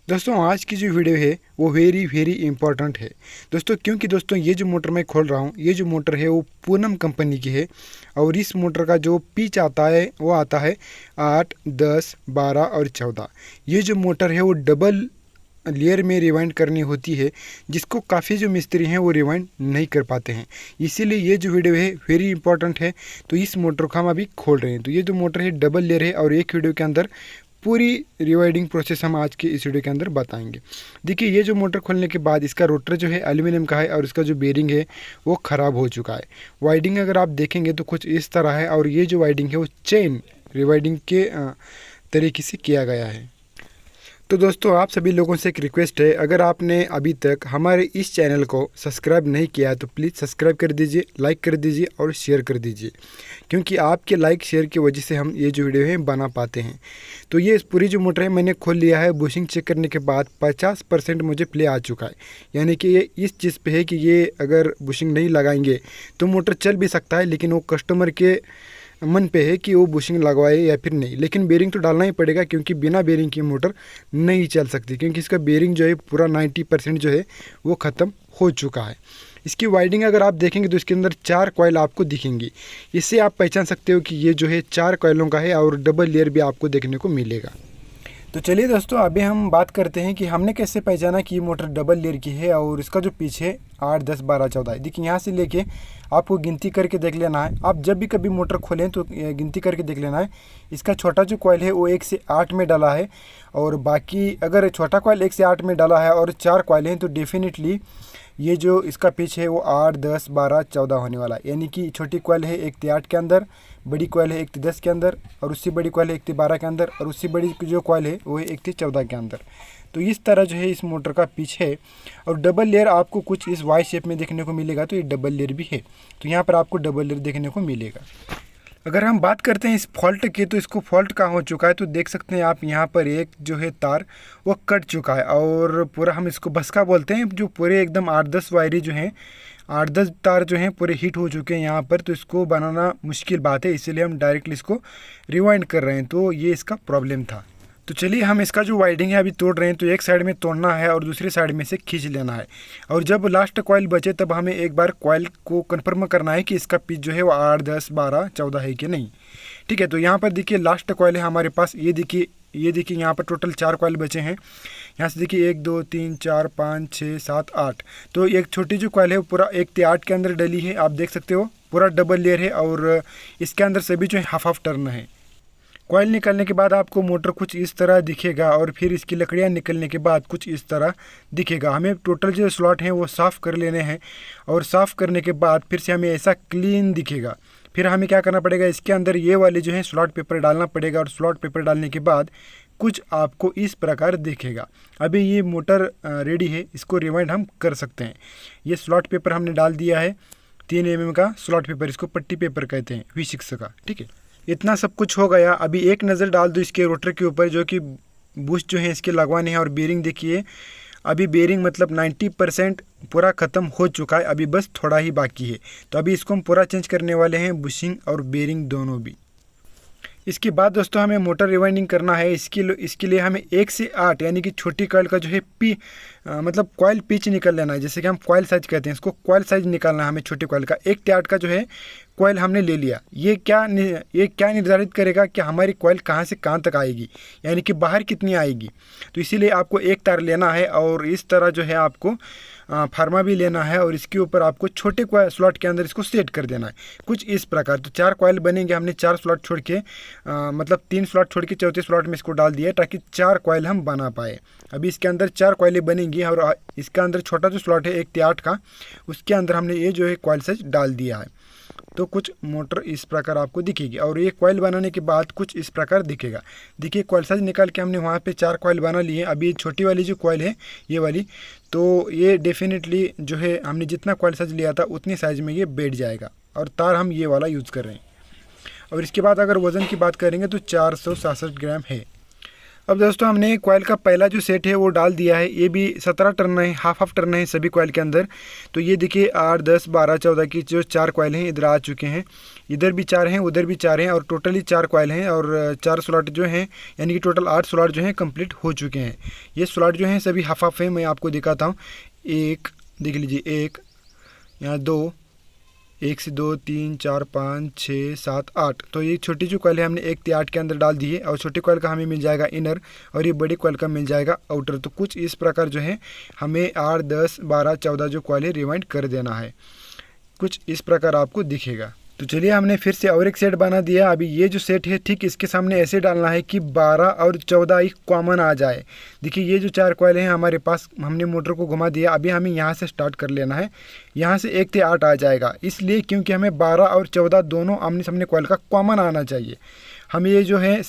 दोस्तों आज की जो वीडियो है वो वेरी वेरी इंपॉर्टेंट है दोस्तों, क्योंकि दोस्तों ये जो मोटर मैं खोल रहा हूँ, ये जो मोटर है वो पूनम कंपनी की है। और इस मोटर का जो पिच आता है वो आता है 8, 10, 12 और 14। ये जो मोटर है वो डबल लेयर में रिवाइंड करनी होती है, जिसको काफ़ी जो मिस्त्री हैं वो रिवाइंड नहीं कर पाते हैं। इसीलिए ये जो वीडियो है वेरी इंपॉर्टेंट है। तो इस मोटर को हम अभी खोल रहे हैं। तो ये जो मोटर है डबल लेयर है और एक वीडियो के अंदर पूरी रिवाइडिंग प्रोसेस हम आज के इस वीडियो के अंदर बताएंगे। देखिए ये जो मोटर खोलने के बाद इसका रोटर जो है एल्यूमिनियम का है और इसका जो बेरिंग है वो ख़राब हो चुका है। वाइडिंग अगर आप देखेंगे तो कुछ इस तरह है और ये जो वाइडिंग है वो चेन रिवाइडिंग के तरीके से किया गया है। तो दोस्तों आप सभी लोगों से एक रिक्वेस्ट है, अगर आपने अभी तक हमारे इस चैनल को सब्सक्राइब नहीं किया है तो प्लीज़ सब्सक्राइब कर दीजिए, लाइक कर दीजिए और शेयर कर दीजिए, क्योंकि आपके लाइक शेयर की वजह से हम ये जो वीडियो है बना पाते हैं। तो ये पूरी जो मोटर है मैंने खोल लिया है। बुशिंग चेक करने के बाद 50% मुझे प्ले आ चुका है, यानी कि ये इस चीज़ पे है कि ये अगर बुशिंग नहीं लगाएंगे तो मोटर चल भी सकता है, लेकिन वो कस्टमर के मन पे है कि वो बुशिंग लगवाए या फिर नहीं। लेकिन बेरिंग तो डालना ही पड़ेगा, क्योंकि बिना बेरिंग की मोटर नहीं चल सकती, क्योंकि इसका बेरिंग जो है पूरा 90% जो है वो ख़त्म हो चुका है। इसकी वाइडिंग अगर आप देखेंगे तो इसके अंदर 4 कॉइल आपको दिखेंगी। इससे आप पहचान सकते हो कि ये जो है 4 कॉइलों का है और डबल लेयर भी आपको देखने को मिलेगा। तो चलिए दोस्तों अभी हम बात करते हैं कि हमने कैसे पहचाना कि ये मोटर डबल लेयर की है और इसका जो पिच है 8, 10, 12, 14 है। देखिए यहाँ से लेके आपको गिनती करके देख लेना है। आप जब भी कभी मोटर खोलें तो गिनती करके देख लेना है। इसका छोटा जो कॉइल है वो 1 से 8 में डाला है, और बाकी अगर छोटा कॉइल 1 से 8 में डाला है और 4 कॉइल हैं तो डेफिनेटली ये जो इसका पिच है वो 8, 10, 12, 14 होने वाला है। यानी कि छोटी कॉइल है 1 से 8 के अंदर, बड़ी कॉइल है 1 से 10 के अंदर, और उससे बड़ी कॉइल है 1 से 12 के अंदर, और उससे बड़ी जो कॉइल है वो है 1 से 14 के अंदर। तो इस तरह जो है इस मोटर का पिच है। और डबल लेयर आपको कुछ इस वाई शेप में देखने को मिलेगा, तो ये डबल लेयर भी है। तो यहाँ पर आपको डबल लेयर देखने को मिलेगा। अगर हम बात करते हैं इस फॉल्ट की, तो इसको फॉल्ट कहाँ हो चुका है तो देख सकते हैं आप यहाँ पर एक जो है तार वो कट चुका है, और पूरा हम इसको बसका बोलते हैं। जो पूरे एकदम 8-10 वायरी जो हैं, 8-10 तार जो हैं पूरे हीट हो चुके हैं यहाँ पर। तो इसको बनाना मुश्किल बात है, इसीलिए हम डायरेक्टली इसको रिवाइंड कर रहे हैं। तो ये इसका प्रॉब्लम था। तो चलिए हम इसका जो वाइडिंग है अभी तोड़ रहे हैं। तो एक साइड में तोड़ना है और दूसरी साइड में से खींच लेना है, और जब लास्ट कॉइल बचे तब हमें एक बार कॉइल को कंफर्म करना है कि इसका पिच जो है वो 8, 10, 12, 14 है कि नहीं। ठीक है, तो यहाँ पर देखिए लास्ट कॉइल है हमारे पास। ये देखिए यहाँ पर टोटल 4 कॉइल बचे हैं। यहाँ से देखिए 1, 2, 3, 4, 5, 6, 7, 8। तो एक छोटी जो कॉइल है वो पूरा 1 से 8 के अंदर डली है। आप देख सकते हो पूरा डबल लेयर है, और इसके अंदर सभी जो है हाफ टर्न है। कॉइल निकलने के बाद आपको मोटर कुछ इस तरह दिखेगा, और फिर इसकी लकड़ियाँ निकलने के बाद कुछ इस तरह दिखेगा। हमें टोटल जो स्लॉट हैं वो साफ़ कर लेने हैं, और साफ़ करने के बाद फिर से हमें ऐसा क्लीन दिखेगा। फिर हमें क्या करना पड़ेगा, इसके अंदर ये वाले जो है स्लॉट पेपर डालना पड़ेगा, और स्लॉट पेपर डालने के बाद कुछ आपको इस प्रकार दिखेगा। अभी ये मोटर रेडी है, इसको रिवाइंड हम कर सकते हैं। ये स्लॉट पेपर हमने डाल दिया है, 3 mm का स्लॉट पेपर, इसको पट्टी पेपर कहते हैं, V6 का। ठीक है, इतना सब कुछ हो गया। अभी एक नज़र डाल दो इसके रोटर के ऊपर, जो कि बुश जो है इसके लगवाने हैं। और बेरिंग देखिए, अभी बेरिंग मतलब 90% पूरा ख़त्म हो चुका है, अभी बस थोड़ा ही बाकी है। तो अभी इसको हम पूरा चेंज करने वाले हैं, बुशिंग और बेरिंग दोनों भी। इसके बाद दोस्तों हमें मोटर रिवाइंडिंग करना है। इसके लिए हमें 1 से 8 यानी कि छोटी कॉइल का जो है मतलब कॉइल पिच निकल लेना है, जैसे कि हम कॉइल साइज कहते हैं इसको। कॉइल साइज निकालना है हमें छोटी कॉइल का। 1 से 8 का जो है कॉइल हमने ले लिया। ये क्या निर्धारित करेगा कि हमारी कॉइल कहाँ से कहाँ तक आएगी, यानी कि बाहर कितनी आएगी। तो इसीलिए आपको एक तार लेना है, और इस तरह जो है आपको फार्मा भी लेना है, और इसके ऊपर आपको छोटे स्लॉट के अंदर इसको सेट कर देना है कुछ इस प्रकार। तो 4 कॉइल बनेंगे। हमने 4 स्लॉट छोड़ के मतलब 3 स्लॉट छोड़ के चौथे स्लॉट में इसको डाल दिया, ताकि 4 कॉइल हम बना पाए। अभी इसके अंदर 4 कॉइलें बनेंगी, और इसका अंदर छोटा जो स्लॉट है 1 से 8 का, उसके अंदर हमने ये जो है कॉइल साइज डाल दिया है। तो कुछ मोटर इस प्रकार आपको दिखेगी, और ये कॉइल बनाने के बाद कुछ इस प्रकार दिखेगा। देखिए कॉइल साइज निकाल के हमने वहाँ पे 4 कॉइल बना लिए। अभी छोटी वाली जो कॉइल है ये वाली, तो ये डेफिनेटली जो है हमने जितना कॉइल साइज लिया था उतनी साइज में ये बैठ जाएगा, और तार हम ये वाला यूज़ कर रहे हैं। और इसके बाद अगर वज़न की बात करेंगे तो 467 ग्राम है। अब दोस्तों हमने कॉइल का पहला जो सेट है वो डाल दिया है। ये भी 17 टर्न है, हाफ टर्न है सभी कॉइल के अंदर। तो ये देखिए 8, 10, 12, 14 की जो 4 कॉइल हैं इधर आ चुके हैं। इधर भी 4 हैं, उधर भी 4 हैं और टोटली 4 कॉइल हैं और 4 स्लॉट जो हैं यानी कि टोटल 8 स्लॉट जो हैं कंप्लीट हो चुके हैं। ये स्लॉट जो हैं सभी हाफ है, मैं आपको दिखाता हूँ। एक देख लीजिए, एक यहाँ 2, 1 से 2, 3, 4, 5, 6, 7, 8। तो ये छोटी जो कॉइल है हमने 1 से 8 के अंदर डाल दी है और छोटी कॉइल का हमें मिल जाएगा इनर और ये बड़ी कॉइल का मिल जाएगा आउटर। तो कुछ इस प्रकार जो है हमें 8, 10, 12, 14 जो कॉइल है रिवाइंड कर देना है। कुछ इस प्रकार आपको दिखेगा। तो चलिए हमने फिर से और एक सेट बना दिया। अभी ये जो सेट है ठीक इसके सामने ऐसे डालना है कि 12 और 14 एक कॉमन आ जाए। देखिए ये जो 4 कॉइल हैं हमारे पास, हमने मोटर को घुमा दिया। अभी हमें यहाँ से स्टार्ट कर लेना है। यहाँ से 1 से 8 आ जाएगा, इसलिए क्योंकि हमें 12 और 14 दोनों आमने सामने कॉइल का कॉमन आना चाहिए। हम ये जो है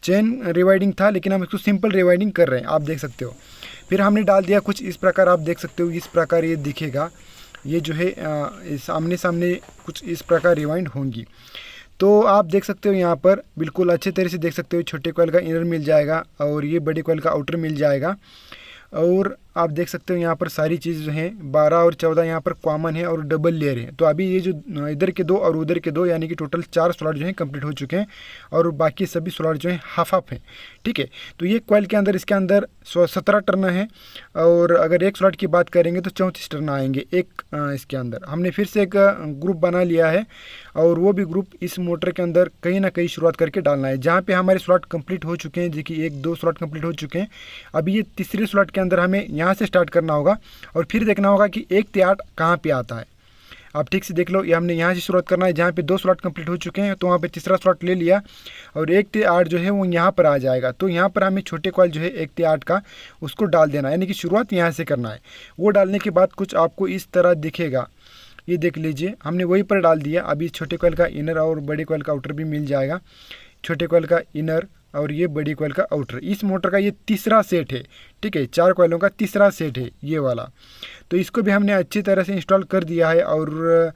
चेन रिवाइडिंग था, लेकिन हम इसको सिंपल रिवाइडिंग कर रहे हैं, आप देख सकते हो। फिर हमने डाल दिया कुछ इस प्रकार, आप देख सकते हो इस प्रकार ये दिखेगा। ये जो है सामने सामने कुछ इस प्रकार रिवाइंड होंगी। तो आप देख सकते हो यहाँ पर बिल्कुल अच्छे तरह से देख सकते हो, छोटे कॉइल का इनर मिल जाएगा और ये बड़े कॉइल का आउटर मिल जाएगा। और आप देख सकते हो यहाँ पर सारी चीज़ जो है 12 और 14 यहाँ पर कॉमन है और डबल लेयर है। तो अभी ये जो इधर के 2 और उधर के 2 यानी कि टोटल 4 स्लॉट जो हैं कंप्लीट हो चुके हैं और बाकी सभी स्लॉट जो हैं हाफ हैं। ठीक है, तो ये कॉइल के अंदर, इसके अंदर 17 टर्न है और अगर एक स्लॉट की बात करेंगे तो 34 टर्न आएंगे एक इसके अंदर। हमने फिर से एक ग्रुप बना लिया है और वो भी ग्रुप इस मोटर के अंदर कहीं ना कहीं शुरुआत करके डालना है। जहाँ पे हमारे स्लॉट कंप्लीट हो चुके हैं, देखिए 1-2 स्लॉट कंप्लीट हो चुके हैं। अभी ये तीसरे स्लॉट के अंदर हमें यहाँ से स्टार्ट करना होगा और फिर देखना होगा कि 1 से 8 कहाँ पे आता है। आप ठीक से देख लो, ये हमने यहाँ से शुरुआत करना है। जहाँ पे 2 स्लॉट कंप्लीट हो चुके हैं तो वहाँ पे तीसरा स्लॉट ले लिया और 1 से 8 जो है वो यहाँ पर आ जाएगा। तो यहाँ पर हमें छोटे कॉइल जो है 1 से 8 का उसको डाल देना है, यानी कि शुरुआत यहाँ से करना है। वो डालने के बाद कुछ आपको इस तरह दिखेगा, ये देख लीजिए हमने वहीं पर डाल दिया। अभी छोटे कॉइल का इनर और बड़े कॉइल का आउटर भी मिल जाएगा। छोटे कॉइल का इनर और ये बड़ी कॉइल का आउटर, इस मोटर का ये तीसरा सेट है। ठीक है, 4 कॉइलों का तीसरा सेट है ये वाला। तो इसको भी हमने अच्छी तरह से इंस्टॉल कर दिया है और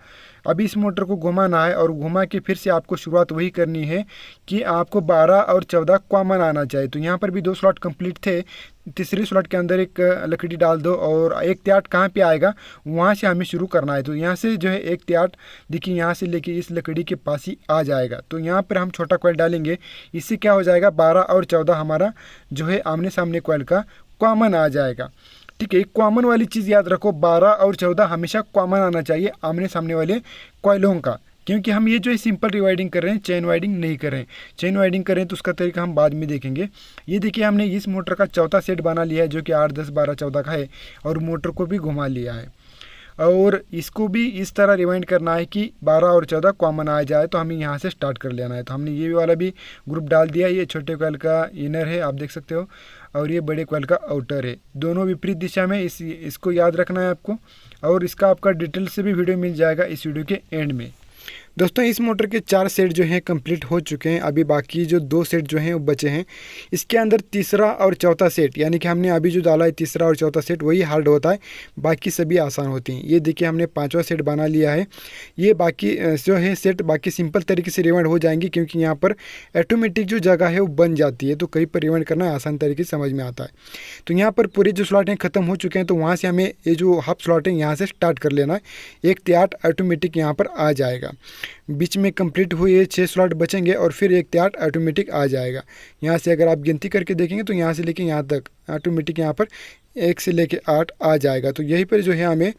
अभी इस मोटर को घुमाना है और घुमा के फिर से आपको शुरुआत वही करनी है कि आपको 12 और 14 कॉमन आना चाहिए। तो यहाँ पर भी 2 स्लॉट कंप्लीट थे, तीसरे स्लॉट के अंदर एक लकड़ी डाल दो और 1 से 8 कहाँ पे आएगा वहाँ से हमें शुरू करना है। तो यहाँ से जो है 1 से 8 देखिए यहाँ से लेके इस लकड़ी के पास ही आ जाएगा। तो यहाँ पर हम छोटा कॉइल डालेंगे, इससे क्या हो जाएगा 12 और 14 हमारा जो है आमने सामने कॉइल का कॉमन आ जाएगा। ठीक है, कॉमन वाली चीज़ याद रखो, 12 और 14 हमेशा कॉमन आना चाहिए आमने सामने वाले कॉइलों का। क्योंकि हम ये जो है सिंपल रिवाइडिंग कर रहे हैं, चेन वाइडिंग नहीं कर रहे हैं। चेन वाइडिंग करें तो उसका तरीका हम बाद में देखेंगे। ये देखिए हमने इस मोटर का चौथा सेट बना लिया है जो कि 8, 10, 12, 14 का है और मोटर को भी घुमा लिया है और इसको भी इस तरह रिवाइंड करना है कि 12 और 14 कॉमन आ जाए। तो हमें यहाँ से स्टार्ट कर लेना है। तो हमने ये वाला भी ग्रुप डाल दिया। ये छोटे कॉइल का इनर है, आप देख सकते हो, और ये बड़े कॉइल का आउटर है, दोनों विपरीत दिशा में। इसको याद रखना है आपको और इसका आपका डिटेल से भी वीडियो मिल जाएगा इस वीडियो के एंड में। दोस्तों इस मोटर के 4 सेट जो हैं कंप्लीट हो चुके हैं। अभी बाकी जो 2 सेट जो हैं वो बचे हैं। इसके अंदर तीसरा और चौथा सेट, यानी कि हमने अभी जो डाला है तीसरा और चौथा सेट वही हार्ड होता है, बाकी सभी आसान होती हैं। ये देखिए हमने 5वां सेट बना लिया है। ये बाकी जो है सेट बाकी सिंपल तरीके से रिवाइंड हो जाएंगे क्योंकि यहाँ पर ऑटोमेटिक जो जगह है वो बन जाती है। तो कहीं पर रिवाइंड करना आसान तरीके से समझ में आता है। तो यहाँ पर पूरे जो स्लॉट हैं ख़त्म हो चुके हैं। तो वहाँ से हमें ये जो हाफ स्लॉट है यहाँ से स्टार्ट कर लेना है। 1 से 8 ऑटोमेटिक यहाँ पर आ जाएगा। बीच में कंप्लीट हुए 6 स्लॉट बचेंगे और फिर 1 से 8 ऑटोमेटिक आ जाएगा। यहाँ से अगर आप गिनती करके देखेंगे तो यहाँ से लेके यहाँ तक ऑटोमेटिक यहाँ पर 1 से लेके 8 आ जाएगा। तो यहीं पर जो है हमें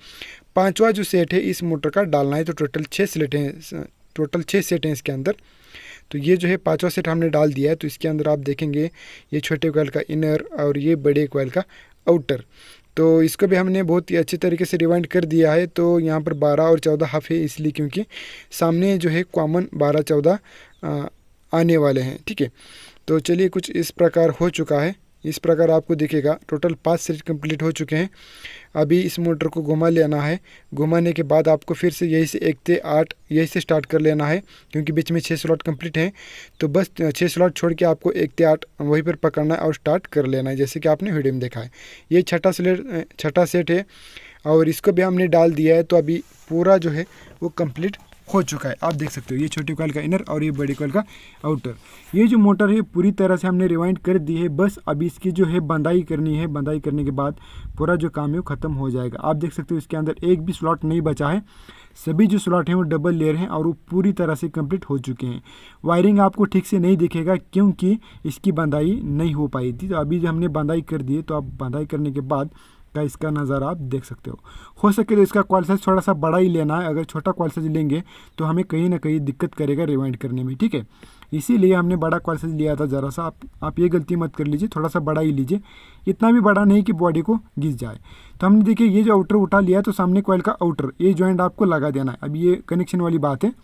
5वां जो सेट है इस मोटर का डालना है। तो टोटल 6 सेट हैं इसके अंदर। तो ये जो है 5वां सेट हमने डाल दिया है। तो इसके अंदर आप देखेंगे ये छोटे कॉइल का इनर और ये बड़े कॉइल का आउटर। तो इसको भी हमने बहुत ही अच्छे तरीके से रिवाइंड कर दिया है। तो यहाँ पर 12 और 14 हाफ है, इसलिए क्योंकि सामने जो है कॉमन 12-14 आने वाले हैं। ठीक है, तो चलिए कुछ इस प्रकार हो चुका है। इस प्रकार आपको दिखेगा। टोटल 5 सेट कंप्लीट हो चुके हैं। अभी इस मोटर को घुमा लेना है। घुमाने के बाद आपको फिर से यही से 1 से 8 यही से स्टार्ट कर लेना है क्योंकि बीच में 6 स्लॉट कंप्लीट हैं। तो बस 6 स्लॉट छोड़ के आपको 1 से 8 वहीं पर पकड़ना है और स्टार्ट कर लेना है, जैसे कि आपने वीडियो में देखा है। ये छठा सेट है और इसको भी हमने डाल दिया है। तो अभी पूरा जो है वो कंप्लीट हो चुका है। आप देख सकते हो ये छोटी कॉइल का इनर और ये बड़ी कॉइल का आउटर। ये जो मोटर है पूरी तरह से हमने रिवाइंड कर दी है। बस अभी इसकी जो है बंदाई करनी है। बंदाई करने के बाद पूरा जो काम है वो ख़त्म हो जाएगा। आप देख सकते हो इसके अंदर एक भी स्लॉट नहीं बचा है। सभी जो स्लॉट हैं वो डबल लेयर हैं और वो पूरी तरह से कंप्लीट हो चुके हैं। वायरिंग आपको ठीक से नहीं दिखेगा क्योंकि इसकी बंदाई नहीं हो पाई थी। तो अभी जो हमने बंदाई कर दी है, तो आप बंदाई करने के बाद का इसका नज़ारा आप देख सकते हो सके तो इसका कॉइल साइज थोड़ा सा बड़ा ही लेना है। अगर छोटा कॉइल साइज लेंगे तो हमें कहीं ना कहीं दिक्कत करेगा रिवाइंड करने में, ठीक है। इसीलिए हमने बड़ा कॉइल साइज लिया था। ज़रा सा आप ये गलती मत कर लीजिए, थोड़ा सा बड़ा ही लीजिए, इतना भी बड़ा नहीं कि बॉडी को घिस जाए। तो हमने देखिए ये जो आउटर उठा लिया तो सामने कॉइल का आउटर ये जॉइंट आपको लगा देना है। अब ये कनेक्शन वाली बात है।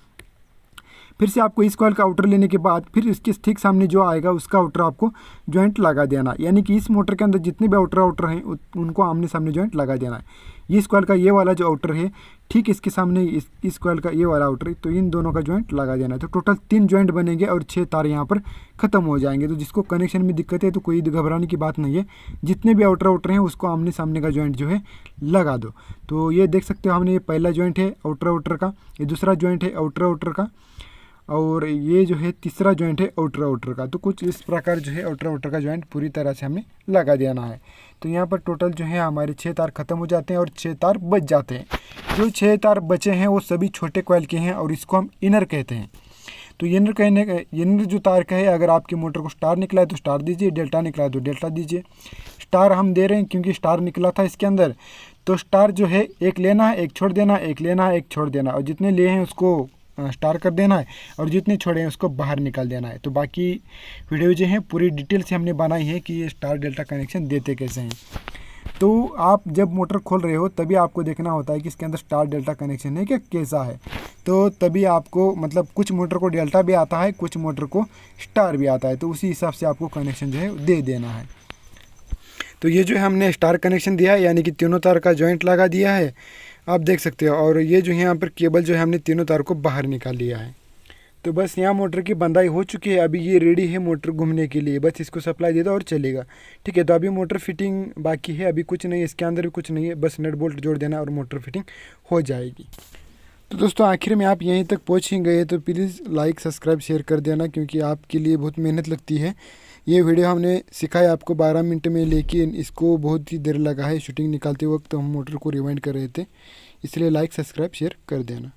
फिर से आपको इस कॉइल का आउटर लेने के बाद फिर इसके ठीक सामने जो आएगा उसका आउटर आपको जॉइंट लगा देना, यानी कि इस मोटर के अंदर जितने भी आउटर हैं उनको आमने सामने जॉइंट लगा देना है। ये इस कॉइल का ये वाला जो आउटर है ठीक इसके सामने इस कॉइल का ये वाला आउटर है, तो इन दोनों का जॉइंट लगा देना है। तो टोटल 3 जॉइंट बनेंगे और 6 तार यहाँ पर ख़त्म हो जाएंगे। तो जिसको कनेक्शन में दिक्कत है तो कोई घबराने की बात नहीं है। जितने भी आउटर हैं उसको आमने सामने का जॉइंट जो है लगा दो। तो ये देख सकते हो हमने ये पहला जॉइंट है आउटर का, ये दूसरा जॉइंट है आउटर का, और ये जो है तीसरा जॉइंट है आउटर का। तो कुछ इस प्रकार जो है आउटर का जॉइंट पूरी तरह से हमें लगा देना है। तो यहाँ पर टोटल जो है हमारे 6 तार ख़त्म हो जाते हैं और 6 तार बच जाते हैं। जो 6 तार बचे हैं वो सभी छोटे कॉइल के हैं और इसको हम इनर कहते हैं। तो इनर जो तार का है, अगर आपके मोटर को स्टार निकला है तो स्टार दीजिए, डेल्टा निकला है तो डेल्टा दीजिए। स्टार हम दे रहे हैं क्योंकि स्टार निकला था इसके अंदर, तो स्टार जो है एक लेना है, एक छोड़ देना, एक लेना है, एक छोड़ देना, और जितने लिए हैं उसको स्टार कर देना है और जितने छोड़े हैं उसको बाहर निकाल देना है। तो बाकी वीडियो जो है पूरी डिटेल से हमने बनाई है कि ये स्टार डेल्टा कनेक्शन देते कैसे हैं। तो आप जब मोटर खोल रहे हो तभी आपको देखना होता है कि इसके अंदर स्टार डेल्टा कनेक्शन है क्या, कैसा है। तो तभी आपको मतलब कुछ मोटर को डेल्टा भी आता है, कुछ मोटर को स्टार भी आता है, तो उसी हिसाब से आपको कनेक्शन जो है दे देना है। तो ये जो है हमने स्टार कनेक्शन दिया है, यानी कि तीनों तार का जॉइंट लगा दिया है, आप देख सकते हो। और ये जो है यहाँ पर केबल जो है हमने तीनों तार को बाहर निकाल लिया है। तो बस यहाँ मोटर की बंदाई हो चुकी है। अभी ये रेडी है मोटर घूमने के लिए, बस इसको सप्लाई दे दो और चलेगा, ठीक है। तो अभी मोटर फिटिंग बाकी है, अभी कुछ नहीं है, इसके अंदर भी कुछ नहीं है, बस नट बोल्ट जोड़ देना और मोटर फिटिंग हो जाएगी। तो दोस्तों आखिर में आप यहीं तक पहुँच ही गए तो प्लीज़ लाइक सब्सक्राइब शेयर कर देना, क्योंकि आपके लिए बहुत मेहनत लगती है। ये वीडियो हमने सिखाया आपको 12 मिनट में, लेकिन इसको बहुत ही देर लगा है। शूटिंग निकालते वक्त हम मोटर को रिवाइंड कर रहे थे, इसलिए लाइक सब्सक्राइब शेयर कर देना।